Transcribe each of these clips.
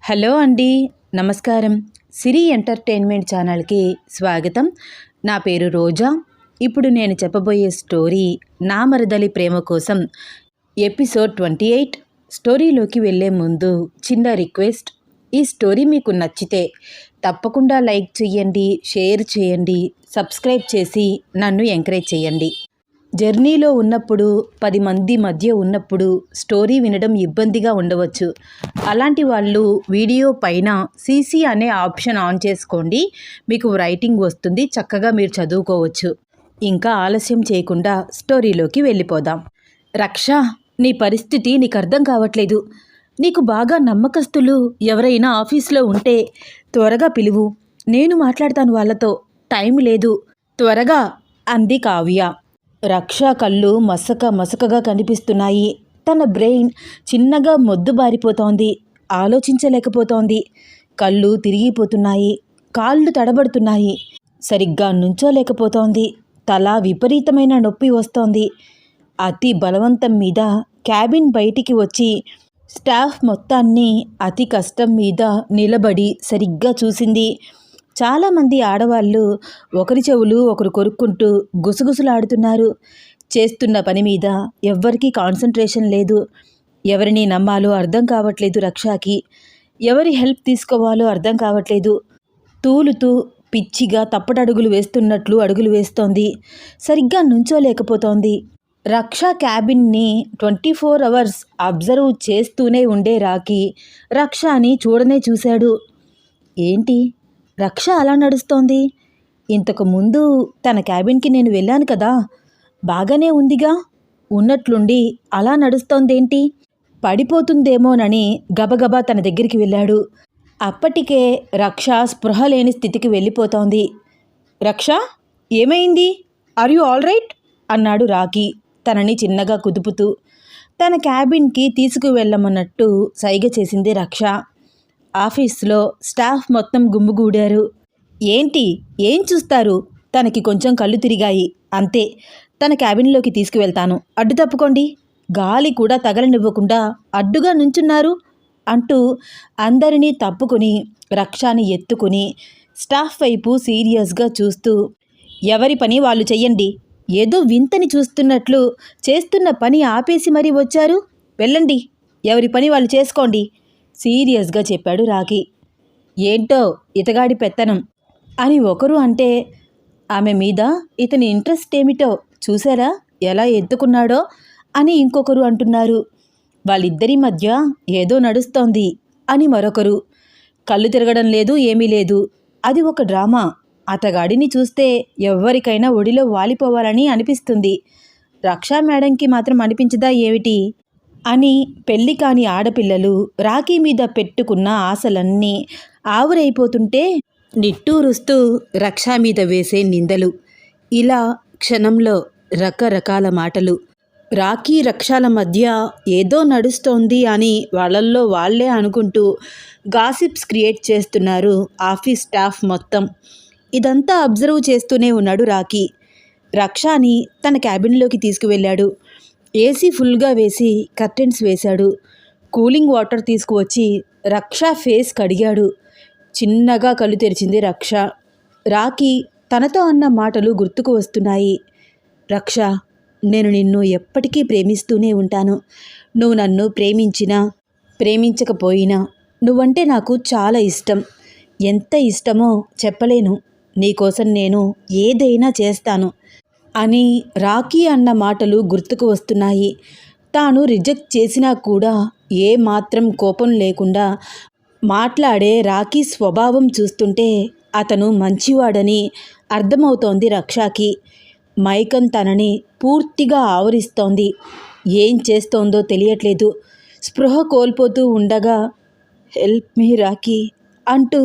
Hello అండి, నమస్కారం. సిరి entertainment ఛానల్కి స్వాగతం. నా పేరు రోజా. ఇప్పుడు నేను చెప్పబోయే స్టోరీ నా మరదలి ప్రేమ కోసం ఎపిసోడ్ 28. స్టోరీలోకి వెళ్ళే ముందు చిన్న రిక్వెస్ట్. ఈ స్టోరీ మీకు నచ్చితే తప్పకుండా లైక్ చేయండి, షేర్ చేయండి, సబ్స్క్రైబ్ చేసి నన్ను ఎంకరేజ్ చేయండి. జర్నీలో ఉన్నప్పుడు 10 మంది మధ్య ఉన్నప్పుడు స్టోరీ వినడం ఇబ్బందిగా ఉండవచ్చు. అలాంటి వాళ్ళు వీడియో పైన సీసీ అనే ఆప్షన్ ఆన్ చేసుకోండి. మీకు రైటింగ్ వస్తుంది, చక్కగా మీరు చదువుకోవచ్చు. ఇంకా ఆలస్యం చేయకుండా స్టోరీలోకి వెళ్ళిపోదాం. రక్ష, నీ పరిస్థితి నీకు అర్థం కావట్లేదు. నీకు బాగా నమ్మకస్తులు ఎవరైనా ఆఫీస్లో ఉంటే త్వరగా పిలువు. నేను మాట్లాడతాను వాళ్ళతో. టైం లేదు, త్వరగా అంది కావ్య. రక్ష కళ్ళు మసకగా కనిపిస్తున్నాయి. తన బ్రెయిన్ చిన్నగా మొద్దుబారిపోతోంది. ఆలోచించలేకపోతోంది. కళ్ళు తిరిగిపోతున్నాయి, కాళ్ళు తడబడుతున్నాయి. సరిగ్గా నుంచోలేకపోతోంది. తల విపరీతమైన నొప్పి వస్తోంది. అతి బలవంతం మీద క్యాబిన్ బయటికి వచ్చి స్టాఫ్ మొత్తాన్ని అతి కష్టం మీద నిలబడి సరిగ్గా చూసింది. చాలామంది ఆడవాళ్ళు ఒకరి చెవులు ఒకరు కొరుక్కుంటూ గుసగుసలాడుతున్నారు. చేస్తున్న పని మీద ఎవ్వరికీ కాన్సంట్రేషన్ లేదు. ఎవరిని నమ్మాలో అర్థం కావట్లేదు రక్షకి. ఎవరి హెల్ప్ తీసుకోవాలో అర్థం కావట్లేదు. తూలుతూ పిచ్చిగా తప్పటడుగులు వేస్తున్నట్లు అడుగులు వేస్తోంది. సరిగ్గా నుంచోలేకపోతోంది. రక్ష క్యాబిన్ని 24 అవర్స్ అబ్జర్వ్ చేస్తూనే ఉండే రాకీ రక్షని చూడనే చూశాడు. ఏంటి రక్ష అలా నడుస్తోంది? ఇంతకు ముందు తన క్యాబిన్కి నేను వెళ్ళాను కదా, బాగానే ఉందిగా. ఉన్నట్లుండి అలా నడుస్తోందేంటి? పడిపోతుందేమోనని గబగబా తన దగ్గరికి వెళ్ళాడు. అప్పటికే రక్ష స్పృహ లేని స్థితికి వెళ్ళిపోతోంది. రక్ష, ఏమైంది? Are you all right? అన్నాడు రాకీ తనని చిన్నగా కుదుపుతూ. తన క్యాబిన్కి తీసుకువెళ్ళమన్నట్టు సైగ చేసింది రక్ష. ఆఫీస్లో స్టాఫ్ మొత్తం గుమ్ముగూడారు. ఏంటి, ఏం చూస్తారు? తనకి కొంచెం కళ్ళు తిరిగాయి, అంతే. తన క్యాబిన్లోకి తీసుకువెళ్తాను, అడ్డు తప్పుకోండి. గాలి కూడా తగలనివ్వకుండా అడ్డుగా నుంచున్నారు అంటూ అందరినీ తప్పుకుని రక్షని ఎత్తుకుని స్టాఫ్ వైపు సీరియస్గా చూస్తూ, ఎవరి పని వాళ్ళు చెయ్యండి. ఏదో వింతని చూస్తున్నట్లు చేస్తున్న పని ఆపేసి మరీ వచ్చారు. వెళ్ళండి, ఎవరి పని వాళ్ళు చేసుకోండి సీరియస్గా చెప్పాడు రాకీ. ఏంటో ఇతగాడి పెత్తనం అని ఒకరు అంటే, ఆమె మీద ఇతని ఇంట్రెస్ట్ ఏమిటో చూసారా ఎలా ఎత్తుకున్నాడో అని ఇంకొకరు అంటున్నారు. వాళ్ళిద్దరి మధ్య ఏదో నడుస్తోంది అని మరొకరు. కళ్ళు తిరగడం లేదు, ఏమీ లేదు, అది ఒక డ్రామా. అతగాడిని చూస్తే ఎవ్వరికైనా ఒడిలో వాలిపోవాలని అనిపిస్తుంది. రక్షా మేడంకి మాత్రం అనిపించదా ఏమిటి అని పెళ్లి కాని ఆడపిల్లలు రాకీ మీద పెట్టుకున్న ఆశలన్నీ ఆవురైపోతుంటే నిట్టూరుస్తూ రక్ష మీద వేసే నిందలు. ఇలా క్షణంలో రకరకాల మాటలు. రాకీ రక్షల మధ్య ఏదో నడుస్తోంది అని వాళ్ళల్లో వాళ్ళే అనుకుంటూ గాసిప్స్ క్రియేట్ చేస్తున్నారు ఆఫీస్ స్టాఫ్ మొత్తం. ఇదంతా అబ్జర్వ్ చేస్తూనే ఉన్నాడు రాకీ. రక్షని తన క్యాబిన్లోకి తీసుకువెళ్ళాడు. ఏసీ ఫుల్గా వేసి కర్టెన్స్ వేశాడు. కూలింగ్ వాటర్ తీసుకువచ్చి రక్ష ఫేస్ కడిగాడు. చిన్నగా కళ్ళు తెరిచింది రక్ష. రాకీ తనతో అన్న మాటలు గుర్తుకు వస్తున్నాయి. రక్ష, నేను నిన్ను ఎప్పటికీ ప్రేమిస్తూనే ఉంటాను. నువ్వు నన్ను ప్రేమించినా ప్రేమించకపోయినా నువ్వంటే నాకు చాలా ఇష్టం. ఎంత ఇష్టమో చెప్పలేను. నీకోసం నేను ఏదైనా చేస్తాను అని రాకీ అన్న మాటలు గుర్తుకు వస్తున్నాయి. తాను రిజెక్ట్ చేసినా కూడా ఏ మాత్రం కోపం లేకుండా మాట్లాడే రాకీ స్వభావం చూస్తుంటే అతను మంచివాడని అర్థమవుతోంది రక్షకి. మైకం తనని పూర్తిగా ఆవరిస్తోంది. ఏం చేస్తోందో తెలియట్లేదు. స్పృహ కోల్పోతూ ఉండగా, హెల్ప్ మీ రాకీ అంటూ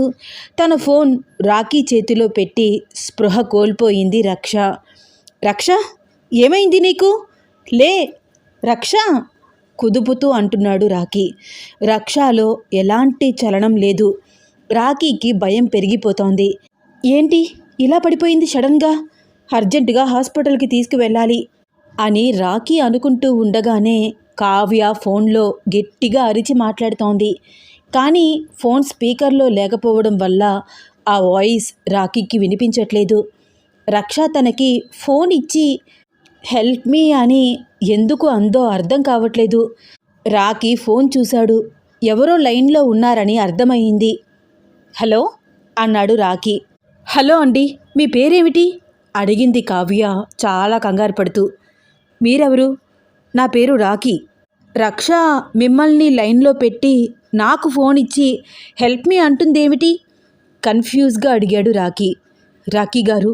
తన ఫోన్ రాకీ చేతిలో పెట్టి స్పృహ కోల్పోయింది రక్ష. రక్ష, ఏమైంది నీకు? లే రక్ష కుదుపుతూ అంటున్నాడు రాకీ. రక్షలో ఎలాంటి చలనం లేదు. రాకీకి భయం పెరిగిపోతోంది. ఏంటి ఇలా పడిపోయింది సడన్గా? అర్జెంటుగా హాస్పిటల్కి తీసుకువెళ్ళాలి అని రాకీ అనుకుంటూ ఉండగానే కావ్య ఫోన్లో గట్టిగా అరిచి మాట్లాడుతోంది. కానీ ఫోన్ స్పీకర్లో లేకపోవడం వల్ల ఆ వాయిస్ రాకీకి వినిపించట్లేదు. రక్ష తనకి ఫోన్ ఇచ్చి హెల్ప్ మీ అని ఎందుకు అందో అర్థం కావట్లేదు. రాకీ ఫోన్ చూశాడు. ఎవరో లైన్లో ఉన్నారని అర్థమయ్యింది. హలో అన్నాడు రాకీ. హలో అండి, మీ పేరేమిటి అడిగింది కావ్య చాలా కంగారు పడుతూ. మీరెవరు? నా పేరు రాకీ. రక్ష మిమ్మల్ని లైన్లో పెట్టి నాకు ఫోన్ ఇచ్చి హెల్ప్ మీ అంటుందేమిటి? కన్ఫ్యూజ్గా అడిగాడు రాకీ. రాకీ గారు,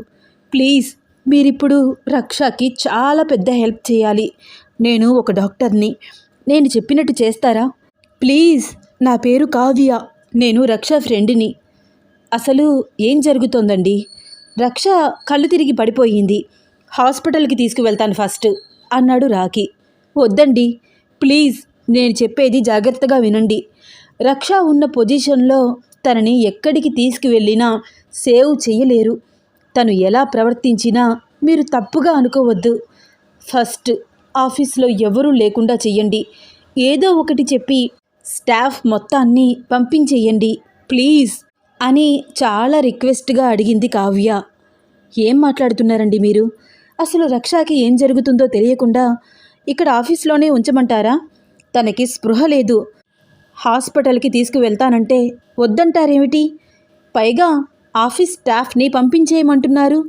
ప్లీజ్ మీరిప్పుడు రక్షకి చాలా పెద్ద హెల్ప్ చేయాలి. నేను ఒక డాక్టర్ని. నేను చెప్పినట్టు చేస్తారా? ప్లీజ్. నా పేరు కావ్య. నేను రక్ష ఫ్రెండ్ని. అసలు ఏం జరుగుతోందండి? రక్ష కళ్ళు తిరిగి పడిపోయింది. హాస్పిటల్కి తీసుకువెళ్తాను ఫస్ట్ అన్నాడు రాకీ. వద్దండి ప్లీజ్, నేను చెప్పేది జాగ్రత్తగా వినండి. రక్ష ఉన్న పొజిషన్లో తనని ఎక్కడికి తీసుకువెళ్ళినా సేవ్ చేయలేరు. తను ఎలా ప్రవర్తించినా మీరు తప్పుగా అనుకోవద్దు. ఫస్ట్ ఆఫీస్లో ఎవరూ లేకుండా చెయ్యండి. ఏదో ఒకటి చెప్పి స్టాఫ్ మొత్తాన్ని పంపించేయండి ప్లీజ్ అని చాలా రిక్వెస్ట్గా అడిగింది కావ్య. ఏం మాట్లాడుతున్నారండి మీరు? అసలు రక్షకి ఏం జరుగుతుందో తెలియకుండా ఇక్కడ ఆఫీస్లోనే ఉంచమంటారా? తనకి స్పృహ లేదు. హాస్పిటల్కి తీసుకువెళ్తానంటే వద్దంటారేమిటి? పైగా ఆఫీస్ స్టాఫ్ని పంపించేయమంటున్నారు.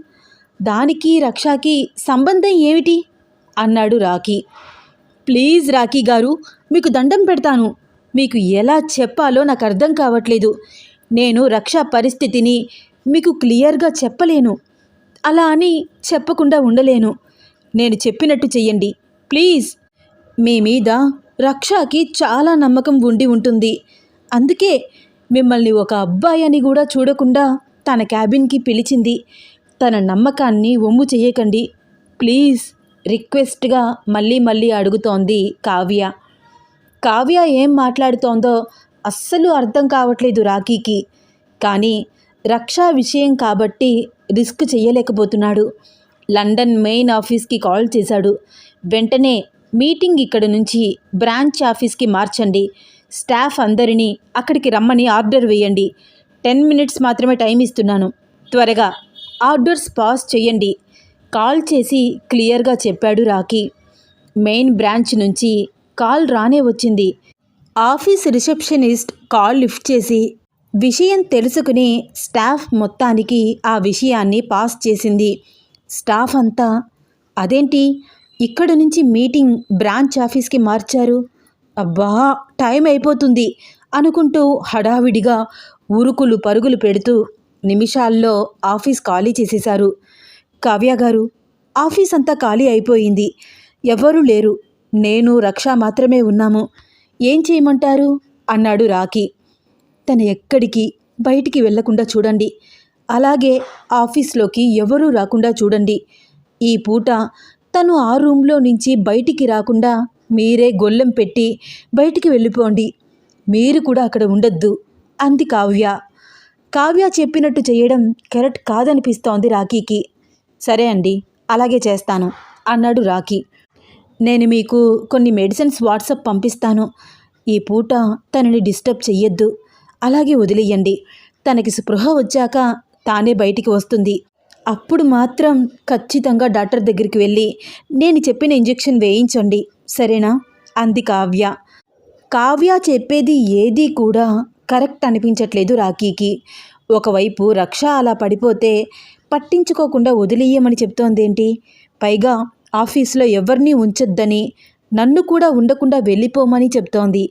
దానికి రక్షకి సంబంధం ఏమిటి అన్నాడు రాకీ. ప్లీజ్ రాకీ గారు, మీకు దండం పెడతాను. మీకు ఎలా చెప్పాలో నాకు అర్థం కావట్లేదు. నేను రక్ష పరిస్థితిని మీకు క్లియర్గా చెప్పలేను. అలా అని చెప్పకుండా ఉండలేను. నేను చెప్పినట్టు చెయ్యండి ప్లీజ్. మీ మీద రక్షకి చాలా నమ్మకం ఉండి ఉంటుంది. అందుకే మిమ్మల్ని ఒక అబ్బాయి అని కూడా చూడకుండా తన క్యాబిన్కి పిలిచింది. తన నమ్మకాన్ని వమ్ము చెయ్యకండి ప్లీజ్ రిక్వెస్ట్గా మళ్ళీ మళ్ళీ అడుగుతోంది కావ్య. కావ్య ఏం మాట్లాడుతోందో అస్సలు అర్థం కావట్లేదు రాకీకి. కానీ రక్ష విషయం కాబట్టి రిస్క్ చేయలేకపోతున్నాడు. లండన్ మెయిన్ ఆఫీస్కి కాల్ చేశాడు. వెంటనే మీటింగ్ ఇక్కడ నుంచి బ్రాంచ్ ఆఫీస్కి మార్చండి. స్టాఫ్ అందరినీ అక్కడికి రమ్మని ఆర్డర్ వేయండి. 10 మినిట్స్ మాత్రమే టైం ఇస్తున్నాను. త్వరగా ఆర్డర్స్ పాస్ చేయండి. కాల్ చేసి క్లియర్గా చెప్పాడు రాకీ. మెయిన్ బ్రాంచ్ నుంచి కాల్ రానే వచ్చింది. ఆఫీస్ రిసెప్షనిస్ట్ కాల్ లిఫ్ట్ చేసి విషయం తెలుసుకుని స్టాఫ్ మొత్తానికి ఆ విషయాన్ని పాస్ చేసింది. స్టాఫ్ అంతా అదేంటి ఇక్కడ నుంచి మీటింగ్ బ్రాంచ్ ఆఫీస్కి మార్చారు, అబ్బా టైం అయిపోతుంది అనుకుంటూ హడావిడిగా ఉరుకులు పరుగులు పెడుతూ నిమిషాల్లో ఆఫీస్ ఖాళీ చేసేశారు. కావ్య గారు, ఆఫీస్ అంతా ఖాళీ అయిపోయింది. ఎవరూ లేరు. నేను రక్ష మాత్రమే ఉన్నాము. ఏం చేయమంటారు అన్నాడు రాకీ. తను ఎక్కడికి బయటికి వెళ్లకుండా చూడండి. అలాగే ఆఫీస్లోకి ఎవరూ రాకుండా చూడండి. ఈ పూట తను ఆ రూమ్లో నుంచి బయటికి రాకుండా మీరే గొల్లెం పెట్టి బయటికి వెళ్ళిపోండి. మీరు కూడా అక్కడ ఉండొద్దు అంది కావ్య. కావ్య చెప్పినట్టు చేయడం కరెక్ట్ కాదనిపిస్తోంది రాకీకి. సరే అండి, అలాగే చేస్తాను అన్నాడు రాకీ. నేను మీకు కొన్ని మెడిసిన్స్ వాట్సాప్ పంపిస్తాను. ఈ పూట తనని డిస్టర్బ్ చెయ్యొద్దు. అలాగే వదిలేయండి. తనకి స్పృహ వచ్చాక తానే బయటికి వస్తుంది. అప్పుడు మాత్రం ఖచ్చితంగా డాక్టర్ దగ్గరికి వెళ్ళి నేను చెప్పిన ఇంజెక్షన్ వేయించండి, సరేనా అంది కావ్య. కావ్య చెప్పేది ఏదీ కూడా కరెక్ట్ అనిపించట్లేదు రాకీకి. ఒకవైపు రక్ష అలా పడిపోతే పట్టించుకోకుండా వదిలేయమని చెప్తోందేంటి? పైగా ఆఫీస్లో ఎవరినీ ఉంచొద్దని, నన్ను కూడా ఉండకుండా వెళ్ళిపోమని చెప్తోంది.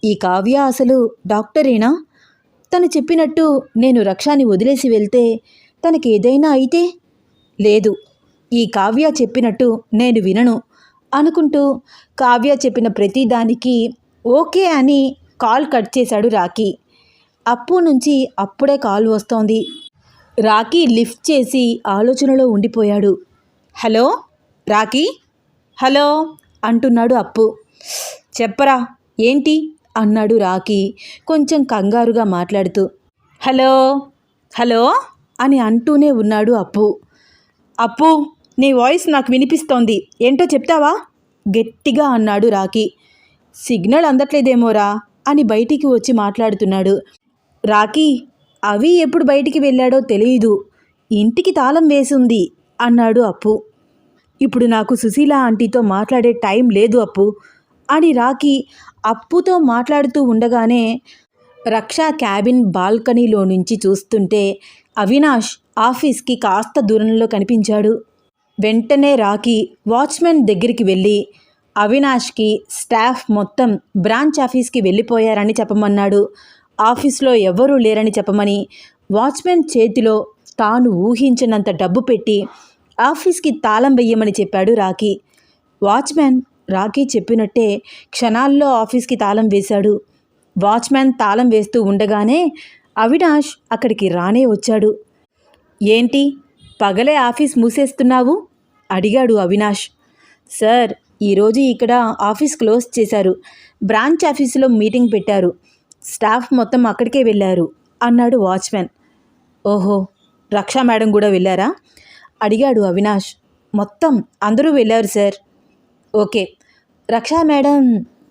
ఈ కావ్య అసలు డాక్టరేనా? తను చెప్పినట్టు నేను రక్షాని వదిలేసి వెళ్తే తనకి ఏదైనా అయితే? లేదు, ఈ కావ్య చెప్పినట్టు నేను వినను అనుకుంటూ కావ్య చెప్పిన ప్రతిదానికి ఓకే అని కాల్ కట్ చేశాడు రాకీ. అప్పు నుంచి అప్పుడే కాల్ వస్తోంది. రాకీ లిఫ్ట్ చేసి ఆలోచనలో ఉండిపోయాడు. హలో రాకీ, హలో అంటున్నాడు అప్పు. చెప్పరా ఏంటి అన్నాడు రాకీ కొంచెం కంగారుగా మాట్లాడుతూ. హలో హలో అని అంటూనే ఉన్నాడు అప్పు. అప్పు, నీ వాయిస్ నాకు వినిపిస్తోంది, ఏంటో చెప్తావా గట్టిగా అన్నాడు రాకీ. సిగ్నల్ అందట్లేదేమోరా, అని బయటికి వచ్చి మాట్లాడుతున్నాడు. రాకీ, అవి ఎప్పుడు బయటికి వెళ్ళాడో తెలియదు, ఇంటికి తాళం వేసింది అన్నాడు అప్పు. ఇప్పుడు నాకు సుశీల ఆంటీతో మాట్లాడే టైం లేదు అప్పు అని రాకీ అప్పుతో మాట్లాడుతూ ఉండగానే రక్ష క్యాబిన్ బాల్కనీలో నుంచి చూస్తుంటే అవినాష్ ఆఫీస్కి కాస్త దూరంలో కనిపించాడు. వెంటనే రాకీ వాచ్మెన్ దగ్గరికి వెళ్ళి అవినాష్కి స్టాఫ్ మొత్తం బ్రాంచ్ ఆఫీస్కి వెళ్ళిపోయారని చెప్పమన్నాడు. ఆఫీస్లో ఎవ్వరూ లేరని చెప్పమని వాచ్మెన్ చేతిలో తాను ఊహించినంత డబ్బు పెట్టి ఆఫీస్కి తాళం వెయ్యమని చెప్పాడు రాకీ. వాచ్మెన్ రాకీ చెప్పినట్టే క్షణాల్లో ఆఫీస్కి తాళం వేశాడు. వాచ్మెన్ తాళం వేస్తూ ఉండగానే అవినాష్ అక్కడికి రానే వచ్చాడు. ఏంటి, పగలే ఆఫీస్ మూసేస్తున్నావు అడిగాడు అవినాష్. సార్, ఈరోజు ఇక్కడ ఆఫీస్ క్లోజ్ చేశారు, బ్రాంచ్ ఆఫీసులో మీటింగ్ పెట్టారు, స్టాఫ్ మొత్తం అక్కడికే వెళ్ళారు అన్నాడు వాచ్మెన్. ఓహో, రక్షా మేడం కూడా వెళ్ళారా అడిగాడు అవినాష్. మొత్తం అందరూ వెళ్ళారు సార్. ఓకే, రక్షా మేడం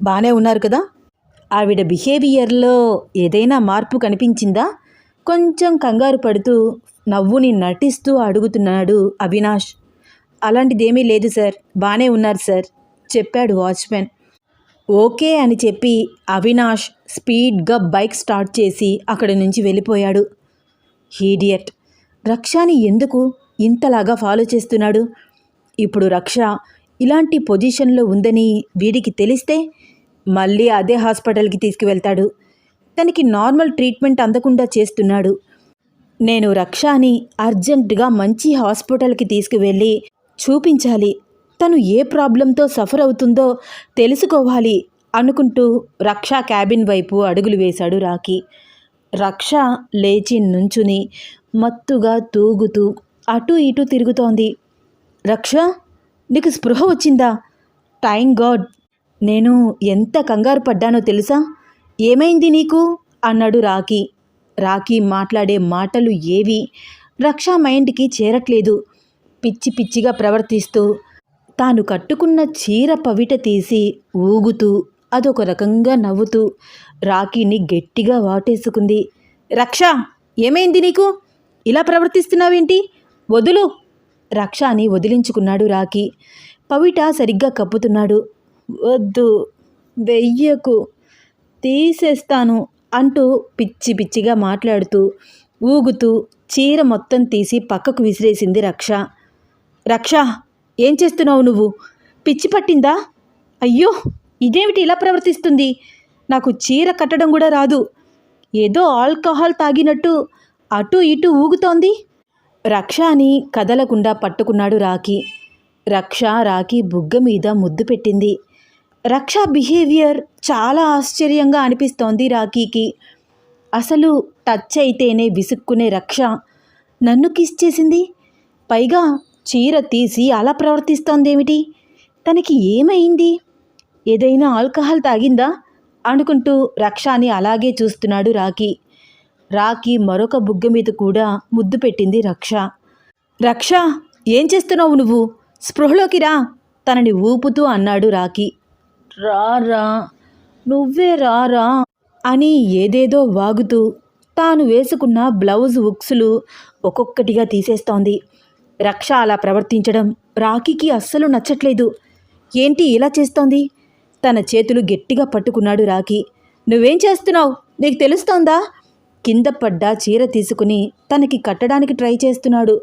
బాగానే ఉన్నారు కదా? ఆవిడ బిహేవియర్లో ఏదైనా మార్పు కనిపించిందా? కొంచెం కంగారు పడుతూ నవ్వుని నటిస్తూ అడుగుతున్నాడు అవినాష్. అలాంటిదేమీ లేదు సార్, బాగానే ఉన్నారు సార్ చెప్పాడు వాచ్మెన్. ఓకే అని చెప్పి అవినాష్ స్పీడ్గా బైక్ స్టార్ట్ చేసి అక్కడి నుంచి వెళ్ళిపోయాడు. హీడియట్, రక్షని ఎందుకు ఇంతలాగా ఫాలో చేస్తున్నాడు? ఇప్పుడు రక్ష ఇలాంటి పొజిషన్లో ఉందని వీడికి తెలిస్తే మళ్ళీ అదే హాస్పిటల్కి తీసుకువెళ్తాడు. తనకి నార్మల్ ట్రీట్మెంట్ అందకుండా చేస్తున్నాడు. నేను రక్షని అర్జెంటుగా మంచి హాస్పిటల్కి తీసుకువెళ్ళి చూపించాలి, తను ఏ ప్రాబ్లంతో సఫర్ అవుతుందో తెలుసుకోవాలి అనుకుంటూ రక్ష క్యాబిన్ వైపు అడుగులు వేశాడు రాకీ. రక్ష లేచి నుంచుని మత్తుగా తూగుతూ అటూ ఇటూ తిరుగుతోంది. రక్ష, నీకు స్పృహ వచ్చిందా? Thank God. నేను ఎంత కంగారు పడ్డానో తెలుసా? ఏమైంది నీకు అన్నాడు రాకీ. రాకీ మాట్లాడే మాటలు ఏవి రక్ష మైండ్కి చేరట్లేదు. పిచ్చి పిచ్చిగా ప్రవర్తిస్తూ తాను కట్టుకున్న చీర పవిట తీసి ఊగుతూ అదొక రకంగా నవ్వుతూ రాకీని గట్టిగా వాటేసుకుంది. రక్ష, ఏమైంది నీకు? ఇలా ప్రవర్తిస్తున్నావేంటి? వదులు. రక్షని వదిలించుకున్నాడు రాకీ. పవిట సరిగ్గా కప్పుతున్నాడు. వద్దు, వెయ్యకు, తీసేస్తాను అంటూ పిచ్చి పిచ్చిగా మాట్లాడుతూ ఊగుతూ చీర మొత్తం తీసి పక్కకు విసిరేసింది రక్ష. రక్ష, ఏం చేస్తున్నావు నువ్వు? పిచ్చి పట్టిందా? అయ్యో, ఇదేమిటి ఇలా ప్రవర్తిస్తుంది? నాకు చీర కట్టడం కూడా రాదు. ఏదో ఆల్కహాల్ తాగినట్టు అటూ ఇటూ ఊగుతోంది. రక్షని కదలకుండా పట్టుకున్నాడు రాకీ. రక్ష రాకీ బుగ్గ మీద ముద్దు పెట్టింది. రక్ష బిహేవియర్ చాలా ఆశ్చర్యంగా అనిపిస్తోంది రాకీకి. అసలు టచ్ అయితేనే విసుక్కునే రక్ష నన్ను కిస్ చేసింది, పైగా చీర తీసి అలా ప్రవర్తిస్తోందేమిటి? తనకి ఏమైంది? ఏదైనా ఆల్కహాల్ తాగిందా అనుకుంటూ రక్షని అలాగే చూస్తున్నాడు రాకీ. రాకీ మరొక బుగ్గ మీద కూడా ముద్దు పెట్టింది రక్ష. రక్ష, ఏం చేస్తున్నావు నువ్వు? స్పృహలోకి రా తనని ఊపుతూ అన్నాడు రాకీ. రారా, నువ్వే రారా అని ఏదేదో వాగుతూ తాను వేసుకున్న బ్లౌజ్ ఉక్సులు ఒక్కొక్కటిగా తీసేస్తోంది. రక్ష అలా ప్రవర్తించడం రాకీకి అస్సలు నచ్చట్లేదు. ఏంటి ఇలా చేస్తోంది? తన చేతులు గట్టిగా పట్టుకున్నాడు రాకీ. నువ్వేం చేస్తున్నావు? నీకు తెలుస్తోందా? కింద పడ్డ చీర తీసుకుని తనకి కట్టడానికి ట్రై చేస్తున్నాడు.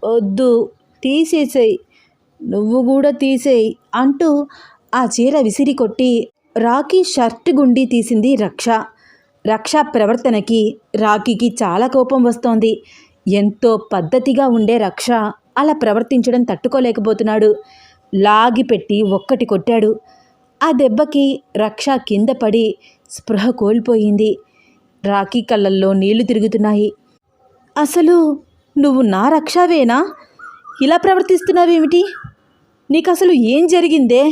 వద్దు, తీసేసేయ్, నువ్వు కూడా తీసేయ్ అంటూ ఆ చీర విసిరి కొట్టి రాకీ షర్ట్ గుండి తీసింది రక్ష. రక్ష ప్రవర్తనకి రాకీకి చాలా కోపం వస్తోంది. ఎంతో పద్ధతిగా ఉండే రక్ష అలా ప్రవర్తించడం తట్టుకోలేకపోతున్నాడు. లాగి పెట్టి ఒక్కటి కొట్టాడు. ఆ దెబ్బకి రక్ష కింద పడి స్పృహ కోల్పోయింది. రాకీ కళ్ళల్లో నీళ్లు తిరుగుతున్నాయి. అసలు నువ్వు నా రక్షవేనా? ఇలా ప్రవర్తిస్తున్నావేమిటి? నీకసలు ఏం జరిగిందే?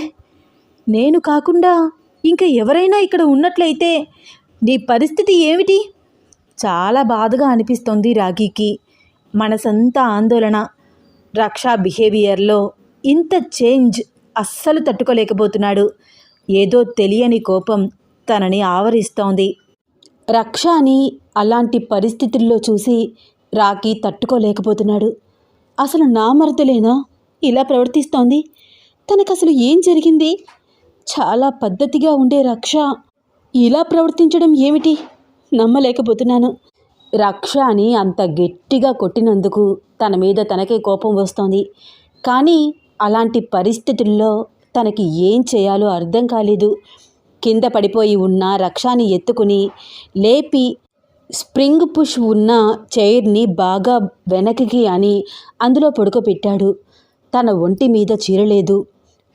నేను కాకుండా ఇంకా ఎవరైనా ఇక్కడ ఉన్నట్లయితే నీ పరిస్థితి ఏమిటి? చాలా బాధగా అనిపిస్తోంది రాకీకి. మనసంతా ఆందోళన. రక్ష బిహేవియర్లో ఇంత చేంజ్ అస్సలు తట్టుకోలేకపోతున్నాడు. ఏదో తెలియని కోపం తనని ఆవరిస్తోంది. రక్షని అలాంటి పరిస్థితుల్లో చూసి రాకీ తట్టుకోలేకపోతున్నాడు. అసలు నా మరదలేనా ఇలా ప్రవర్తిస్తోంది? తనకసలు ఏం జరిగింది? చాలా పద్ధతిగా ఉండే రక్ష ఇలా ప్రవర్తించడం ఏమిటి? నమ్మలేకపోతున్నాను. రక్ష అని అంత గట్టిగా కొట్టినందుకు తన మీద తనకే కోపం వస్తోంది. కానీ అలాంటి పరిస్థితుల్లో తనకి ఏం చేయాలో అర్థం కాలేదు. కింద పడిపోయి ఉన్న రక్షని ఎత్తుకుని లేపి స్ప్రింగ్ పుష్ ఉన్న చైర్ని బాగా వెనక్కి అని అందులో పడుకోబెట్టాడు. తన ఒంటి మీద చీర లేదు.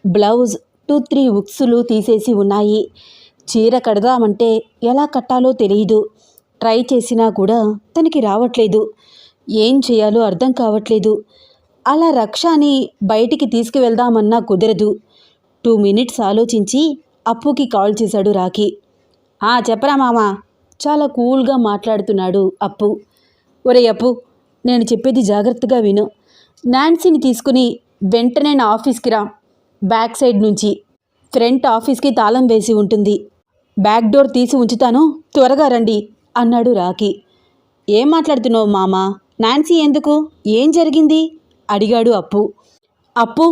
బ్లౌజ్ 2-3 ఉక్సులు తీసేసి ఉన్నాయి. చీర కడదామంటే ఎలా కట్టాలో తెలియదు. ట్రై చేసినా కూడా తనకి రావట్లేదు. ఏం చేయాలో అర్థం కావట్లేదు. అలా రక్షని బయటికి తీసుకువెళ్దామన్నా కుదరదు. 2 మినిట్స్ ఆలోచించి అప్పుకి కాల్ చేశాడు రాకీ. చెప్పరా మామా, చాలా కూల్గా మాట్లాడుతున్నాడు అప్పు. ఒరే అప్పు, నేను చెప్పేది జాగ్రత్తగా విను. నాన్సీని తీసుకుని వెంటనే నా ఆఫీస్కి రా. బ్యాక్ సైడ్ నుంచి. ఫ్రంట్ ఆఫీస్కి తాళం వేసి ఉంటుంది. బ్యాక్ డోర్ తీసి ఉంచుతాను, త్వరగా రండి అన్నాడు రాకీ. ఏం మాట్లాడుతున్నావు మామా? నాన్సీ ఎందుకు? ఏం జరిగింది అడిగాడు అప్పు. అప్పు,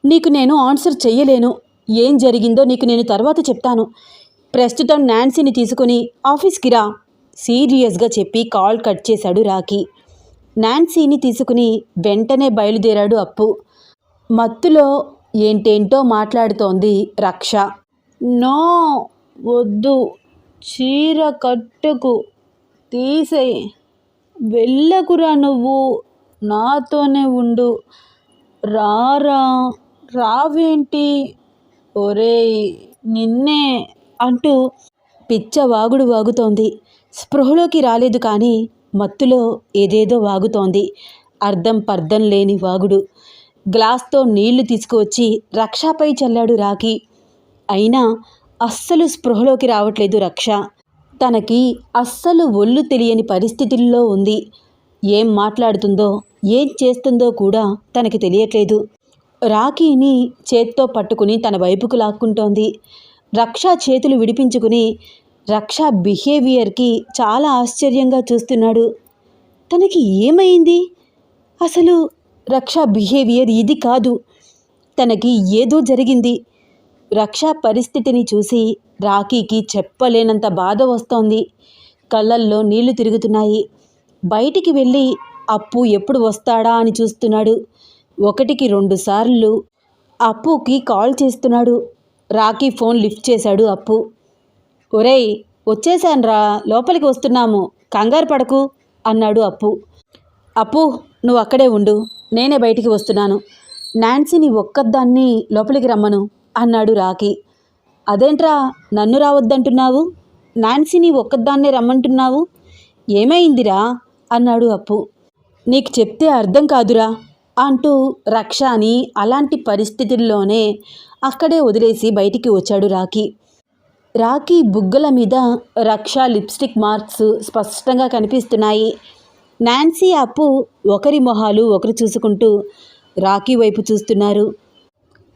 నీకు నేను ఆన్సర్ చెయ్యలేను. ఏం జరిగిందో నీకు నేను తర్వాత చెప్తాను. ప్రస్తుతం నాన్సీని తీసుకుని ఆఫీస్కి రా సీరియస్గా చెప్పి కాల్ కట్ చేశాడు రాకీ. నాన్సీని తీసుకుని వెంటనే బయలుదేరాడు అప్పు. మత్తులో ఏంటేంటో మాట్లాడుతోంది రక్ష. నో, వద్దు, చీర కట్టుకు, తీసేయి, వెళ్ళకురా, నువ్వు నాతోనే ఉండు, రారా, రావేంటి, ఒరేయ్ నిన్నే అంటూ పిచ్చ వాగుడు వాగుతోంది. స్పృహలోకి రాలేదు కానీ మత్తులో ఏదేదో వాగుతోంది. అర్థం పర్థం లేని వాగుడు. గ్లాస్తో నీళ్లు తీసుకువచ్చి రక్షపై చల్లాడు రాకీ. అయినా అస్సలు స్పృహలోకి రావట్లేదు రక్ష. తనకి అస్సలు ఒళ్ళు తెలియని పరిస్థితుల్లో ఉంది. ఏం మాట్లాడుతుందో ఏం చేస్తుందో కూడా తనకి తెలియట్లేదు. రాకీని చేత్తో పట్టుకుని తన వైపుకు లాక్కుంటోంది. రక్ష చేతులు విడిపించుకుని రక్ష బిహేవియర్కి చాలా ఆశ్చర్యంగా చూస్తున్నాడు. తనకి ఏమైంది? అసలు రక్ష బిహేవియర్ ఇది కాదు. తనకి ఏదో జరిగింది. రక్ష పరిస్థితిని చూసి రాకీకి చెప్పలేనంత బాధ వస్తోంది. కళ్ళల్లో నీళ్లు తిరుగుతున్నాయి. బయటికి వెళ్ళి అప్పు ఎప్పుడు వస్తాడా అని చూస్తున్నాడు. 1కి 2 సార్లు అప్పుకి కాల్ చేస్తున్నాడు. రాకీ ఫోన్ లిఫ్ట్ చేశాడు అప్పు. ఒరేయ్, వచ్చేసాన్రా, లోపలికి వస్తున్నాము, కంగారు పడకు అన్నాడు అప్పు. అప్పు, నువ్వు అక్కడే ఉండు, నేనే బయటికి వస్తున్నాను. నాన్సీని ఒక్కదాన్ని లోపలికి రమ్మను అన్నాడు రాకీ. అదేంట్రా, నన్ను రావద్దంటున్నావు? నాన్సీని ఒక్కదాన్నే రమ్మంటున్నావు? ఏమైందిరా అన్నాడు అప్పు. నీకు చెప్తే అర్థం కాదురా అంటూ రక్షని అలాంటి పరిస్థితుల్లోనే అక్కడే వదిలేసి బయటికి వచ్చాడు రాకీ. రాకీ బుగ్గల మీద రక్ష లిప్స్టిక్ మార్క్స్ స్పష్టంగా కనిపిస్తున్నాయి. నాన్సీ అప్పు ఒకరి మొహాలు ఒకరు చూసుకుంటూ రాకీ వైపు చూస్తున్నారు.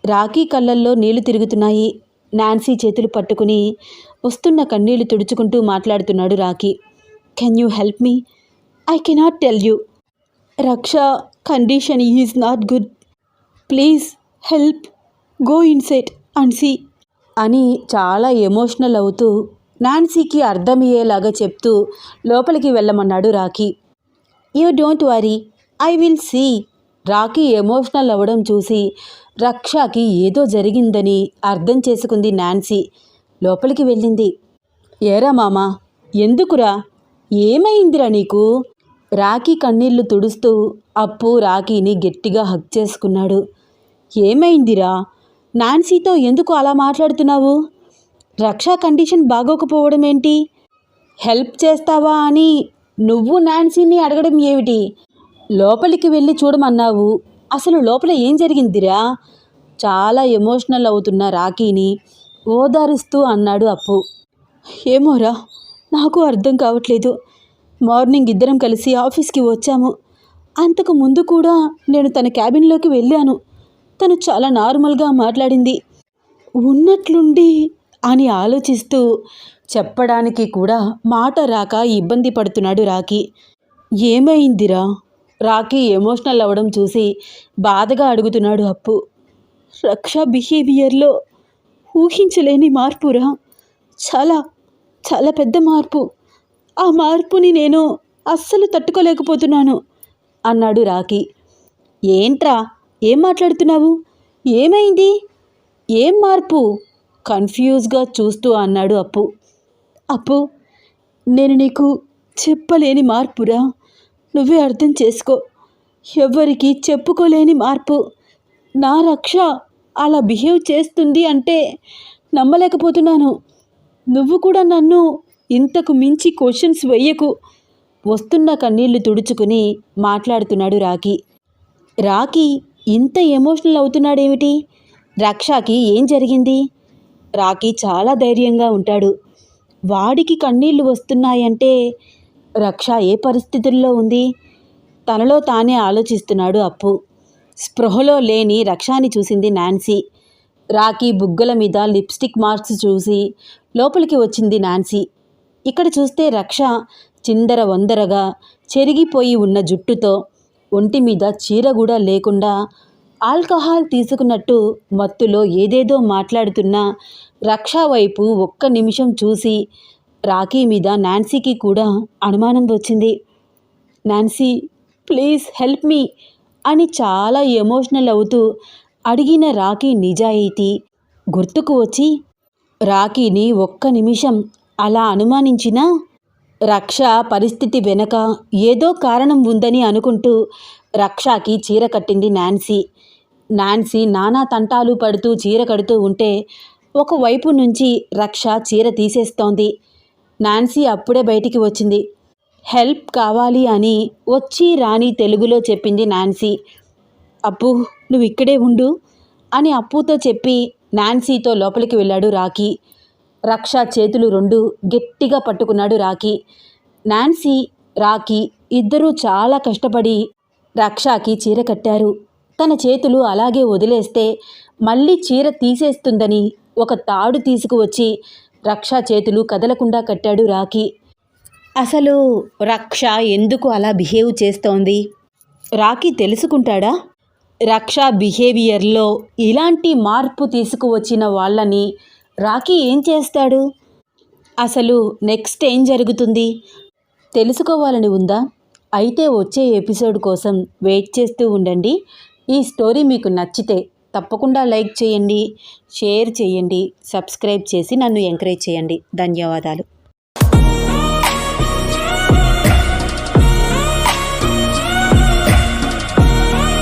రాకీ కళ్ళల్లో నీళ్లు తిరుగుతున్నాయి. నాన్సీ చేతులు పట్టుకుని వస్తున్న కన్నీళ్లు తుడుచుకుంటూ మాట్లాడుతున్నాడు Rocky. Can you help me? I cannot tell you. Raksha condition is not good. Please help. Go inside and see అని చాలా ఎమోషనల్ అవుతూ నాన్సీకి అర్థమయ్యేలాగా చెప్తూ లోపలికి వెళ్ళమన్నాడు Rocky. You don't worry, I will see. Rocky emotional అవ్వడం చూసి రక్షకి ఏదో జరిగిందని అర్థం చేసుకుంది నాన్సీ. లోపలికి వెళ్ళింది. ఏరా మామా, ఎందుకురా, ఏమైందిరా నీకు? రాకీ కన్నీళ్లు తుడుస్తూ అప్పు రాకీని గట్టిగా హగ్ చేసుకున్నాడు. ఏమైందిరా? నాన్సీతో ఎందుకు అలా మాట్లాడుతున్నావు? రక్ష కండిషన్ బాగోకపోవడం ఏంటి? హెల్ప్ చేస్తావా అని నువ్వు నాన్సీని అడగడం ఏమిటి? లోపలికి వెళ్ళి చూడమన్నావు. అసలు లోపల ఏం జరిగిందిరా? చాలా ఎమోషనల్ అవుతున్న రాకీని ఓదారుస్తూ అన్నాడు అప్పు. ఏమోరా, నాకు అర్థం కావట్లేదు. మార్నింగ్ ఇద్దరం కలిసి ఆఫీస్కి వచ్చాము. అంతకు ముందు కూడా నేను తన క్యాబిన్లోకి వెళ్ళాను. తను చాలా నార్మల్గా మాట్లాడింది. ఉన్నట్లుండి అని ఆలోచిస్తూ చెప్పడానికి కూడా మాట రాక ఇబ్బంది పడుతున్నాడు రాకీ. ఏమైందిరా? రాకీ ఎమోషనల్ అవ్వడం చూసి బాధగా అడుగుతున్నాడు అప్పు. రక్ష బిహేవియర్లో ఊహించలేని మార్పురా. చాలా చాలా పెద్ద మార్పు. ఆ మార్పుని నేను అస్సలు తట్టుకోలేకపోతున్నాను అన్నాడు రాకీ. ఏంట్రా, ఏం మాట్లాడుతున్నావు? ఏమైంది? ఏం మార్పు? కన్ఫ్యూజ్గా చూస్తూ అన్నాడు అప్పు. అప్పు, నేను నీకు చెప్పలేని మార్పురా. నువ్వే అర్థం చేసుకో. ఎవ్వరికీ చెప్పుకోలేని మార్పు. నా రక్ష అలా బిహేవ్ చేస్తుంది అంటే నమ్మలేకపోతున్నాను. నువ్వు కూడా నన్ను ఇంతకు మించి క్వశ్చన్స్ వెయ్యకు. వస్తున్న కన్నీళ్లు తుడుచుకుని మాట్లాడుతున్నాడు రాకీ. రాకీ ఇంత ఎమోషనల్ అవుతున్నాడేమిటి? రక్షకి ఏం జరిగింది? రాకీ చాలా ధైర్యంగా ఉంటాడు. వాడికి కన్నీళ్లు వస్తున్నాయంటే రక్ష ఏ పరిస్థితుల్లో ఉంది? తనలో తానే ఆలోచిస్తున్నాడు అప్పు. స్పృహలో లేని రక్షని చూసింది నాన్సీ. రాకీ బుగ్గల మీద లిప్స్టిక్ మార్క్స్ చూసి లోపలికి వచ్చింది నాన్సీ. ఇక్కడ చూస్తే రక్ష చిందర వందరగా చెరిగిపోయి ఉన్న జుట్టుతో, ఒంటి మీద చీర కూడా లేకుండా ఆల్కహాల్ తీసుకున్నట్టు మత్తులో ఏదేదో మాట్లాడుతున్న రక్ష వైపు ఒక్క నిమిషం చూసి రాకీ మీద నాన్సీకి కూడా అనుమానం వచ్చింది. నాన్సీ, ప్లీజ్ హెల్ప్ మీ అని చాలా ఎమోషనల్ అవుతూ అడిగిన రాకీ నిజాయితీ గుర్తుకు వచ్చి రాకీని ఒక్క నిమిషం అలా అనుమానించినా రక్ష పరిస్థితి వెనక ఏదో కారణం ఉందని అనుకుంటూ రక్షకి చీర కట్టింది నాన్సీ. నాన్సీ నానా తంటాలు పడుతూ చీర కడుతూ ఉంటే ఒకవైపు నుంచి రక్ష చీర తీసేస్తోంది. నాన్సీ అప్పుడే బయటికి వచ్చింది. హెల్ప్ కావాలి అని వచ్చి రాని తెలుగులో చెప్పింది నాన్సీ. అప్పు, నువ్వు ఇక్కడే ఉండు అని అప్పుతో చెప్పి నాన్సీతో లోపలికి వెళ్ళాడు రాకీ. రక్ష చేతులు రెండు గట్టిగా పట్టుకున్నాడు రాకీ. నాన్సీ, రాకీ ఇద్దరూ చాలా కష్టపడి రక్షకి చీర కట్టారు. తన చేతులు అలాగే వదిలేస్తే మళ్ళీ చీర తీసేస్తుందని ఒక తాడు తీసుకువచ్చి రక్ష చేతులు కదలకుండా కట్టాడు రాకీ. అసలు రక్ష ఎందుకు అలా బిహేవ్ చేస్తోంది? రాకీ తెలుసుకుంటాడా? రక్ష బిహేవియర్లో ఇలాంటి మార్పు తీసుకువచ్చిన వాళ్ళని రాకీ ఏం చేస్తాడు? అసలు నెక్స్ట్ ఏం జరుగుతుంది తెలుసుకోవాలని ఉందా? అయితే వచ్చే ఎపిసోడ్ కోసం వెయిట్ చేస్తూ ఉండండి. ఈ స్టోరీ మీకు నచ్చితే తప్పకుండా లైక్ చేయండి, షేర్ చేయండి, సబ్స్క్రైబ్ చేసి నన్ను ఎంకరేజ్ చేయండి. ధన్యవాదాలు.